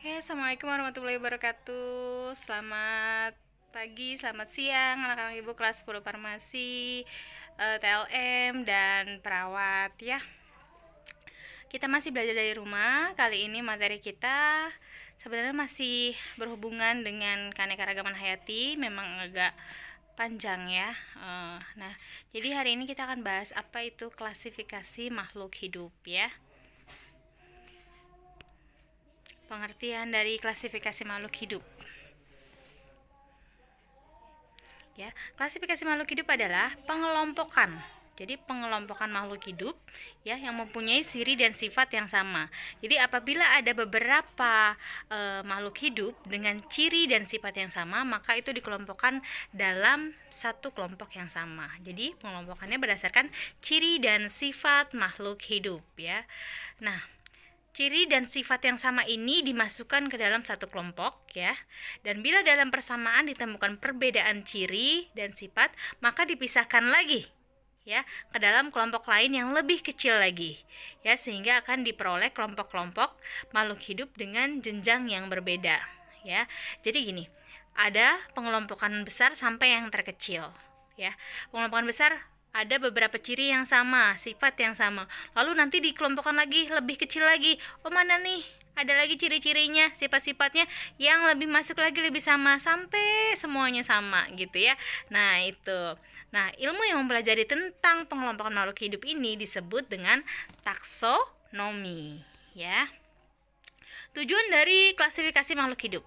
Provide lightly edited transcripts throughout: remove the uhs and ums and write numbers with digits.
Assalamualaikum warahmatullahi wabarakatuh. Selamat pagi, selamat siang anak-anak ibu kelas 10 farmasi, TLM dan perawat ya. Kita masih belajar dari rumah. Kali ini materi kita sebenarnya masih berhubungan dengan keanekaragaman hayati, memang agak panjang ya. Nah, jadi hari ini kita akan bahas apa itu klasifikasi makhluk hidup ya. Pengertian dari klasifikasi makhluk hidup. Ya, klasifikasi makhluk hidup adalah pengelompokan. Jadi pengelompokan makhluk hidup ya yang mempunyai ciri dan sifat yang sama. Jadi apabila ada beberapa makhluk hidup dengan ciri dan sifat yang sama, maka itu dikelompokkan dalam satu kelompok yang sama. Jadi pengelompokannya berdasarkan ciri dan sifat makhluk hidup ya. Nah, ciri dan sifat yang sama ini dimasukkan ke dalam satu kelompok ya. Dan bila dalam persamaan ditemukan perbedaan ciri dan sifat, maka dipisahkan lagi ya ke dalam kelompok lain yang lebih kecil lagi ya, sehingga akan diperoleh kelompok-kelompok makhluk hidup dengan jenjang yang berbeda ya. Jadi gini, ada pengelompokan besar sampai yang terkecil ya. Pengelompokan besar ada beberapa ciri yang sama, sifat yang sama. Lalu nanti dikelompokkan lagi, lebih kecil lagi. Oh, mana nih? Ada lagi ciri-cirinya, sifat-sifatnya yang lebih masuk lagi, lebih sama, sampai semuanya sama gitu ya. Nah, itu. Nah, ilmu yang mempelajari tentang pengelompokan makhluk hidup ini disebut dengan taksonomi ya. Tujuan dari klasifikasi makhluk hidup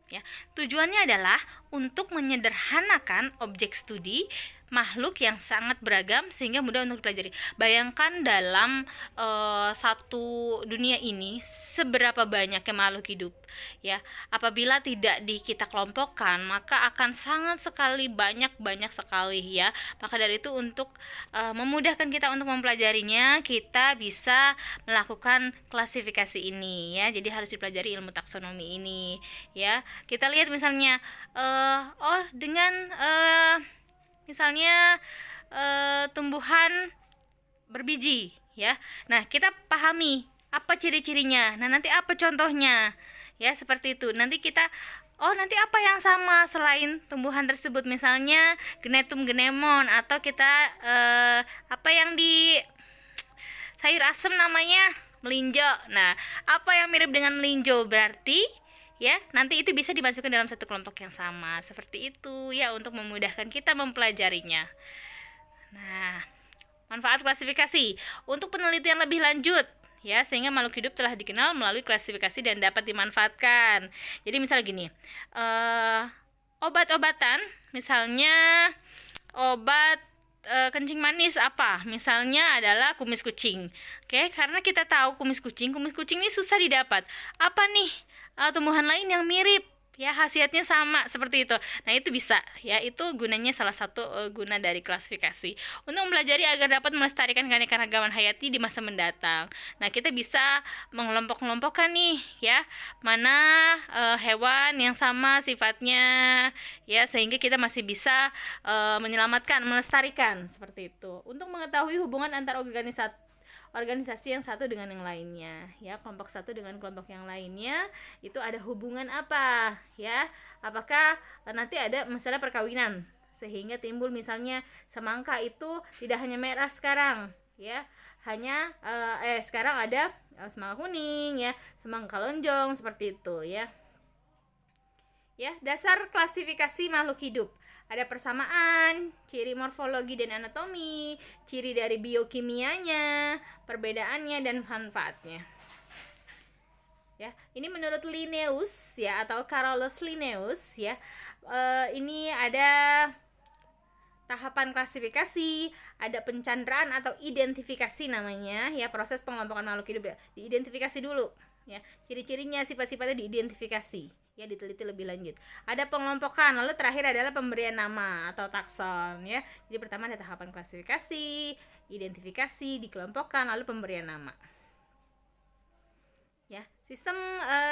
ya, tujuannya adalah untuk menyederhanakan objek studi makhluk yang sangat beragam sehingga mudah untuk dipelajari. Bayangkan dalam satu dunia ini seberapa banyaknya makhluk hidup ya. Apabila tidak kita kelompokkan, maka akan sangat sekali banyak sekali ya. Maka dari itu untuk memudahkan kita untuk mempelajarinya, kita bisa melakukan klasifikasi ini ya. Jadi harus dipelajari ilmu taksonomi ini ya. Kita lihat misalnya dengan misalnya tumbuhan berbiji ya. Nah, kita pahami apa ciri-cirinya. Nah, nanti apa contohnya? Ya, seperti itu. Nanti kita nanti apa yang sama selain tumbuhan tersebut? Misalnya Gnetum genemon, atau kita apa yang di sayur asem namanya melinjo. Nah, apa yang mirip dengan melinjo? Berarti ya, nanti itu bisa dimasukkan dalam satu kelompok yang sama. Seperti itu ya, untuk memudahkan kita mempelajarinya. Nah, manfaat klasifikasi untuk penelitian lebih lanjut ya, sehingga makhluk hidup telah dikenal melalui klasifikasi dan dapat dimanfaatkan. Jadi misal gini, obat-obatan, misalnya obat kencing manis apa? Misalnya adalah kumis kucing. Oke, karena kita tahu kumis kucing ini susah didapat. Apa nih tumbuhan lain yang mirip ya, khasiatnya sama seperti itu. Nah, itu bisa ya, itu gunanya, salah satu guna dari klasifikasi untuk mempelajari agar dapat melestarikan keanekaragaman hayati di masa mendatang. Nah, kita bisa mengelompok-kelompokkan nih ya, mana hewan yang sama sifatnya ya, sehingga kita masih bisa menyelamatkan, melestarikan seperti itu. Untuk mengetahui hubungan antar organisasi yang satu dengan yang lainnya ya, kelompok satu dengan kelompok yang lainnya itu ada hubungan apa ya, apakah nanti ada masalah perkawinan sehingga timbul misalnya semangka itu tidak hanya merah sekarang ya, hanya sekarang ada semangka kuning ya, semangka lonjong, seperti itu ya. Ya, dasar klasifikasi makhluk hidup. Ada persamaan, ciri morfologi dan anatomi, ciri dari biokimianya, perbedaannya dan manfaatnya. Ya, ini menurut Linnaeus ya, atau Carolus Linnaeus ya. Ini ada tahapan klasifikasi, ada pencanderaan atau identifikasi namanya ya, proses pengelompokan makhluk hidup ya. Diidentifikasi dulu ya, ciri-cirinya, sifat-sifatnya diidentifikasi ya, diteliti lebih lanjut. Ada pengelompokan, lalu terakhir adalah pemberian nama atau takson ya. Jadi pertama ada tahapan klasifikasi, identifikasi, dikelompokkan, lalu pemberian nama. Ya, sistem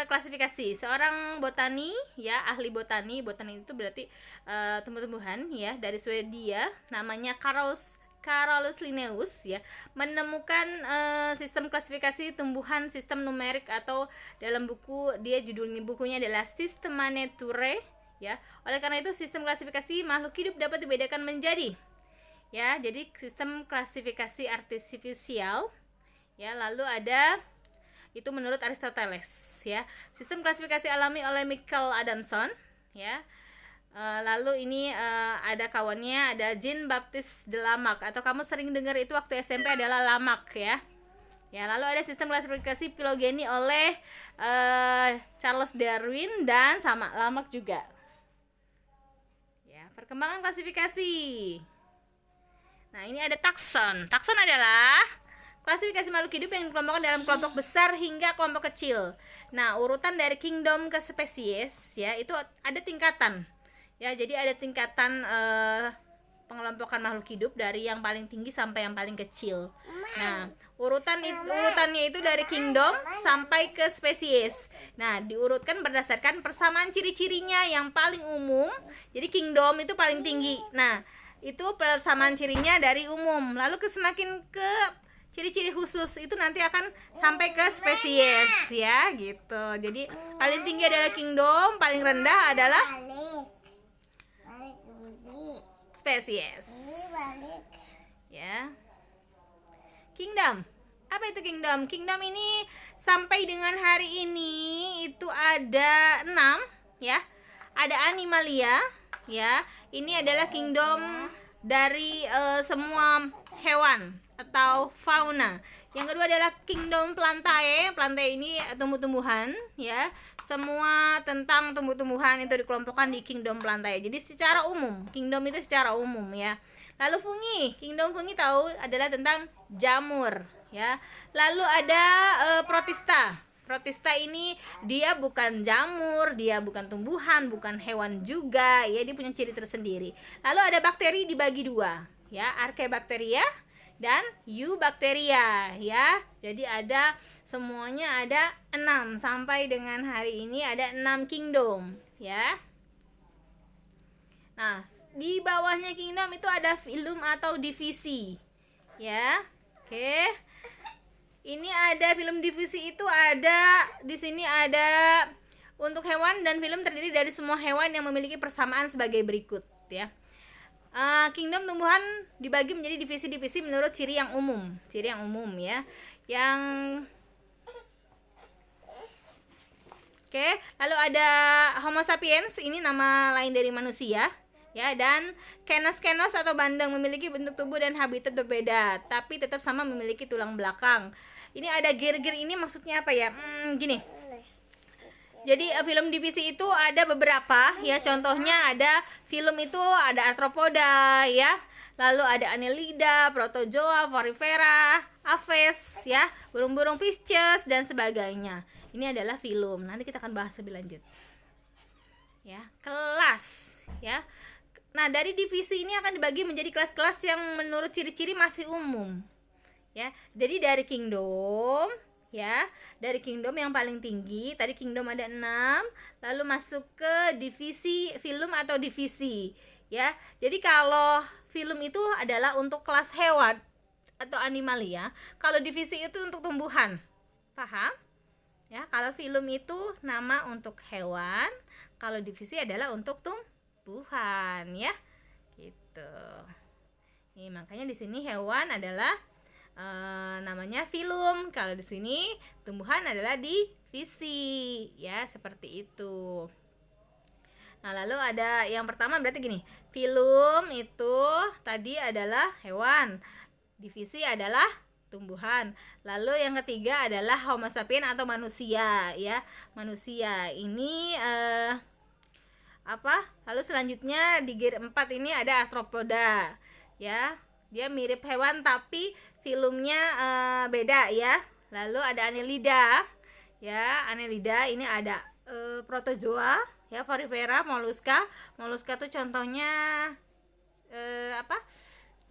klasifikasi. Seorang botani ya, ahli botani itu berarti tumbuh-tumbuhan ya, dari Swedia, namanya Carolus Linnaeus ya menemukan sistem klasifikasi tumbuhan sistem numerik, atau dalam buku dia bukunya adalah Systema Naturae ya. Oleh karena itu sistem klasifikasi makhluk hidup dapat dibedakan menjadi ya, jadi sistem klasifikasi artifisial ya, lalu ada itu menurut Aristoteles ya, sistem klasifikasi alami oleh Michael Adamson ya. Lalu ini ada kawannya, ada Jean-Baptiste de Lamarck, atau kamu sering dengar itu waktu SMP adalah Lamarck ya. Ya, lalu ada sistem klasifikasi filogeni oleh Charles Darwin dan sama Lamarck juga. Ya, perkembangan klasifikasi. Nah, ini ada takson. Takson adalah klasifikasi makhluk hidup yang dikelompokkan dalam kelompok besar hingga kelompok kecil. Nah, urutan dari kingdom ke spesies ya, itu ada tingkatan. Ya, jadi ada tingkatan pengelompokan makhluk hidup dari yang paling tinggi sampai yang paling kecil. Nah, urutannya itu dari kingdom sampai ke spesies. Nah, diurutkan berdasarkan persamaan ciri-cirinya yang paling umum. Jadi kingdom itu paling tinggi. Nah, itu persamaan cirinya dari umum. Lalu semakin ke ciri-ciri khusus itu nanti akan sampai ke spesies ya, gitu. Jadi paling tinggi adalah kingdom, paling rendah adalah spesies. Ya. Kingdom. Apa itu kingdom? Kingdom ini sampai dengan hari ini itu ada 6 ya. Ada animalia ya. Ini adalah kingdom dari semua hewan atau fauna. Yang kedua adalah kingdom plantae. Plantae ini tumbuh-tumbuhan ya. Semua tentang tumbuh-tumbuhan itu dikelompokkan di kingdom plantae. Jadi secara umum, kingdom itu secara umum ya. Lalu fungi. Kingdom fungi tahu adalah tentang jamur ya. Lalu ada protista. Protista ini dia bukan jamur, dia bukan tumbuhan, bukan hewan juga ya, dia punya ciri tersendiri. Lalu ada bakteri dibagi dua ya, Archaebacteria dan Eubacteria ya. Jadi ada semuanya ada 6 sampai dengan hari ini ada 6 kingdom ya. Nah, di bawahnya kingdom itu ada filum atau divisi ya. Oke. Ini ada film divisi, itu ada di sini ada untuk hewan, dan film terdiri dari semua hewan yang memiliki persamaan sebagai berikut ya. Kingdom tumbuhan dibagi menjadi divisi-divisi menurut ciri yang umum ya. Oke, lalu ada Homo sapiens, ini nama lain dari manusia ya, dan Kenos atau bandeng memiliki bentuk tubuh dan habitat berbeda, tapi tetap sama memiliki tulang belakang. Ini ada gir-gir, ini maksudnya apa ya? Gini. Jadi film divisi itu ada beberapa ya, contohnya ada film itu ada arthropoda ya, lalu ada annelida, protozoa, porifera, aves ya, burung-burung Pisces dan sebagainya. Ini adalah film. Nanti kita akan bahas lebih lanjut. Ya, kelas ya. Nah, dari divisi ini akan dibagi menjadi kelas-kelas yang menurut ciri-ciri masih umum. Ya, jadi dari kingdom ya, dari kingdom yang paling tinggi, tadi kingdom ada 6, lalu masuk ke divisi filum atau divisi ya. Jadi kalau filum itu adalah untuk kelas hewan atau animalia, kalau divisi itu untuk tumbuhan. Paham? Ya, kalau filum itu nama untuk hewan, kalau divisi adalah untuk tumbuhan ya. Gitu. Nih, makanya di sini hewan adalah namanya filum, kalau di sini tumbuhan adalah divisi ya, seperti itu. Nah, lalu ada yang pertama berarti gini, filum itu tadi adalah hewan, divisi adalah tumbuhan. Lalu yang ketiga adalah Homo sapiens atau manusia ya. Manusia ini Lalu selanjutnya di gir 4 ini ada arthropoda ya. Dia mirip hewan tapi filumnya beda ya. Lalu ada annelida ya. Annelida ini ada protozoa ya, porifera, moluska. Moluska tuh contohnya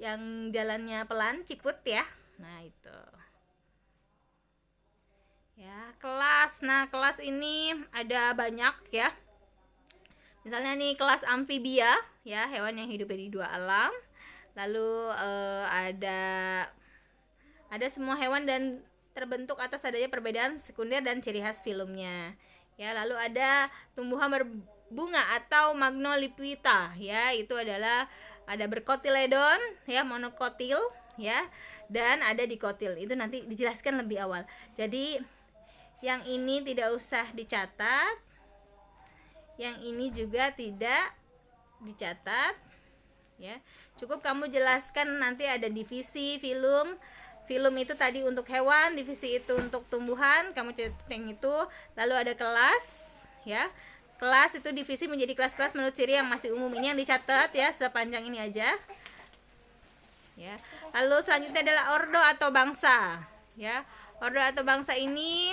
yang jalannya pelan, ciput ya. Nah, itu ya. Kelas. Nah, kelas ini ada banyak ya. Misalnya nih kelas amfibia ya, hewan yang hidup di dua alam. Lalu ada semua hewan dan terbentuk atas adanya perbedaan sekunder dan ciri khas filumnya. Ya, lalu ada tumbuhan berbunga atau Magnolipita, ya, itu adalah ada berkotiledon, ya, monokotil, ya, dan ada dikotil. Itu nanti dijelaskan lebih awal. Jadi yang ini tidak usah dicatat. Yang ini juga tidak dicatat, ya. Cukup kamu jelaskan nanti ada divisi filum. Filum itu tadi untuk hewan, divisi itu untuk tumbuhan, kamu catat yang itu. Lalu ada kelas, ya. Kelas itu divisi menjadi kelas-kelas menurut ciri yang masih umum. Ini yang dicatat, ya, sepanjang ini aja. Ya. Lalu selanjutnya adalah ordo atau bangsa, ya. Ordo atau bangsa ini,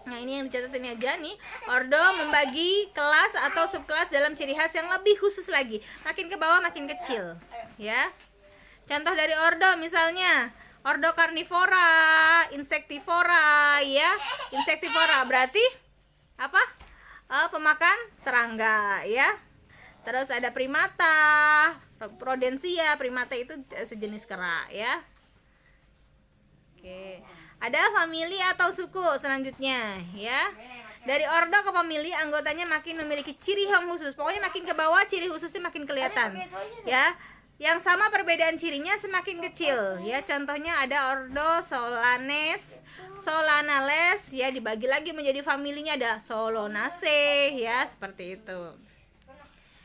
nah ini yang dicatat ini aja nih. Ordo membagi kelas atau subkelas dalam ciri khas yang lebih khusus lagi. Makin ke bawah makin kecil, ya. Contoh dari ordo misalnya ordo karnivora, insektivora, ya. Insektivora berarti apa? Pemakan serangga, ya. Terus ada primata, rodentia. Primata itu sejenis kera, ya. Oke. Ada famili atau suku selanjutnya, ya. Dari ordo ke famili anggotanya makin memiliki ciri yang khusus. Pokoknya makin ke bawah ciri khususnya makin kelihatan, ya. Yang sama perbedaan cirinya semakin kecil, ya. Contohnya ada ordo Solanes, Solanales, ya, dibagi lagi menjadi familinya ada Solonaceae, ya, seperti itu.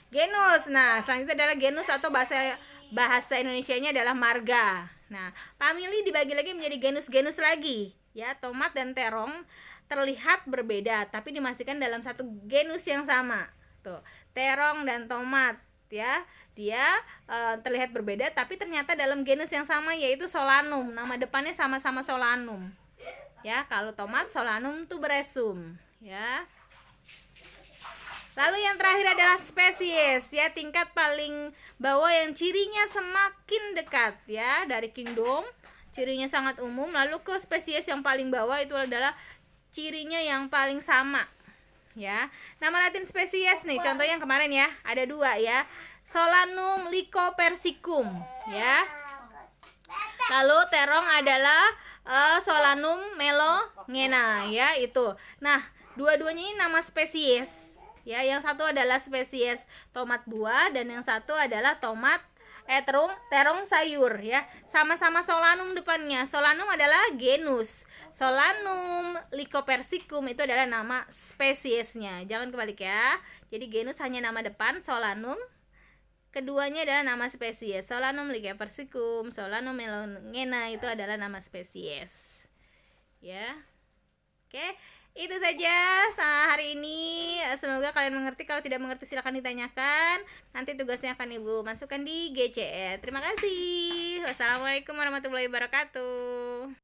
Genus. Nah, selanjutnya adalah genus atau bahasa Indonesianya adalah marga. Nah, famili dibagi lagi menjadi genus-genus lagi, ya. Tomat dan terong terlihat berbeda tapi dimasukkan dalam satu genus yang sama. Tuh, terong dan tomat, ya. Dia terlihat berbeda tapi ternyata dalam genus yang sama, yaitu Solanum. Nama depannya sama-sama Solanum. Ya, kalau tomat Solanum tuberosum, ya. Lalu yang terakhir adalah spesies, ya, tingkat paling bawah yang cirinya semakin dekat, ya, dari kingdom, cirinya sangat umum. Lalu ke spesies yang paling bawah itu adalah cirinya yang paling sama, ya. Nama latin spesies nih, contoh yang kemarin, ya, ada dua, ya. Solanum lycopersicum, ya. Lalu terong adalah Solanum melongena, ya, itu. Nah, dua-duanya ini nama spesies, ya. Yang satu adalah spesies tomat buah dan yang satu adalah terong sayur, ya. Sama-sama Solanum depannya. Solanum adalah genus, Solanum lycopersicum itu adalah nama spesiesnya. Jangan kebalik, ya. Jadi genus hanya nama depan Solanum, keduanya adalah nama spesies. Solanum lycopersicum, Solanum melongena itu adalah nama spesies, ya. Oke, itu saja hari ini. Semoga kalian mengerti. Kalau tidak mengerti silakan ditanyakan. Nanti tugasnya akan Ibu masukkan di GCE. Terima kasih. Wassalamualaikum warahmatullahi wabarakatuh.